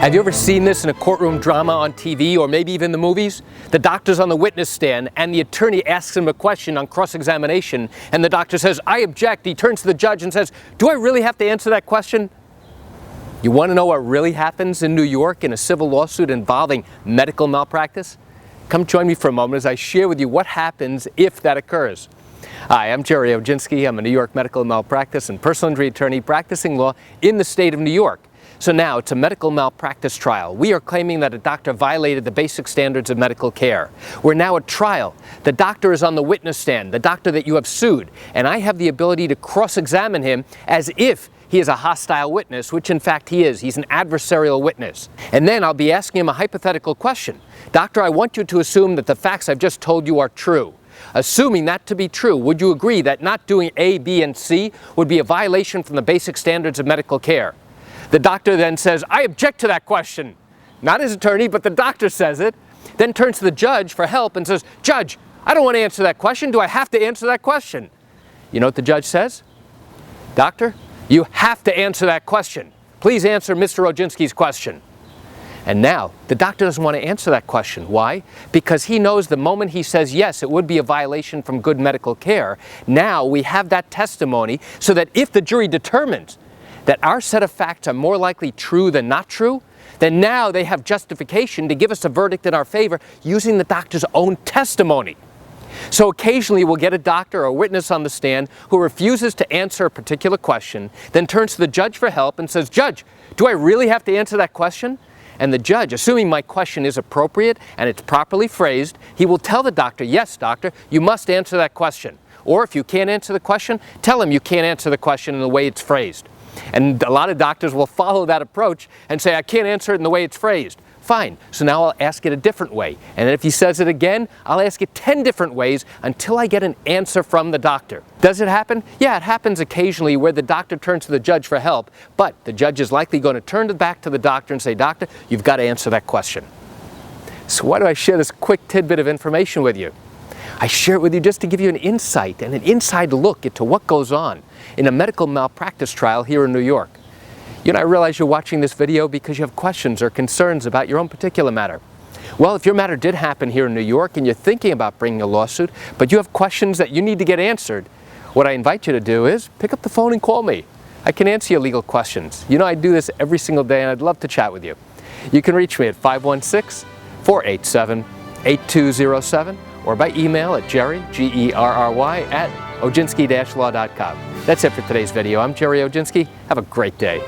Have you ever seen this in a courtroom drama on TV or maybe even the movies? The doctor's on the witness stand and the attorney asks him a question on cross-examination and the doctor says, "I object." He turns to the judge and says, "Do I really have to answer that question?" You want to know what really happens in New York in a civil lawsuit involving medical malpractice? Come join me for a moment as I share with you what happens if that occurs. Hi, I'm Gerry Oginski. I'm a New York medical malpractice and personal injury attorney practicing law in the state of New York. So now it's a medical malpractice trial. We are claiming that a doctor violated the basic standards of medical care. We're now at trial. The doctor is on the witness stand, the doctor that you have sued, and I have the ability to cross-examine him as if he is a hostile witness, which in fact he is. He's an adversarial witness. And then I'll be asking him a hypothetical question. Doctor, I want you to assume that the facts I've just told you are true. Assuming that to be true, would you agree that not doing A, B, and C would be a violation from the basic standards of medical care? The doctor then says, "I object to that question." Not his attorney, but the doctor says it. Then turns to the judge for help and says, "Judge, I don't want to answer that question. Do I have to answer that question?" You know what the judge says? "Doctor, you have to answer that question. Please answer Mr. Oginski's question." And now, the doctor doesn't want to answer that question. Why? Because he knows the moment he says yes, it would be a violation from good medical care. Now we have that testimony so that if the jury determines that our set of facts are more likely true than not true, then now they have justification to give us a verdict in our favor using the doctor's own testimony. So occasionally we'll get a doctor or a witness on the stand who refuses to answer a particular question, then turns to the judge for help and says, "Judge, do I really have to answer that question?" And the judge, assuming my question is appropriate and it's properly phrased, he will tell the doctor, "Yes, doctor, you must answer that question." Or if you can't answer the question, tell him you can't answer the question in the way it's phrased. And a lot of doctors will follow that approach and say, "I can't answer it in the way it's phrased." Fine, so now I'll ask it a different way. And if he says it again, I'll ask it 10 different ways until I get an answer from the doctor. Does it happen? Yeah, it happens occasionally where the doctor turns to the judge for help, but the judge is likely going to turn back to the doctor and say, "Doctor, you've got to answer that question." So why do I share this quick tidbit of information with you? I share it with you just to give you an insight and an inside look into what goes on in a medical malpractice trial here in New York. You know, I realize you're watching this video because you have questions or concerns about your own particular matter. Well, if your matter did happen here in New York and you're thinking about bringing a lawsuit, but you have questions that you need to get answered, what I invite you to do is pick up the phone and call me. I can answer your legal questions. You know, I do this every single day and I'd love to chat with you. You can reach me at 516-487-8207 or by email at Gerry, Gerry, at oginski-law.com. That's it for today's video. I'm Gerry Oginski. Have a great day.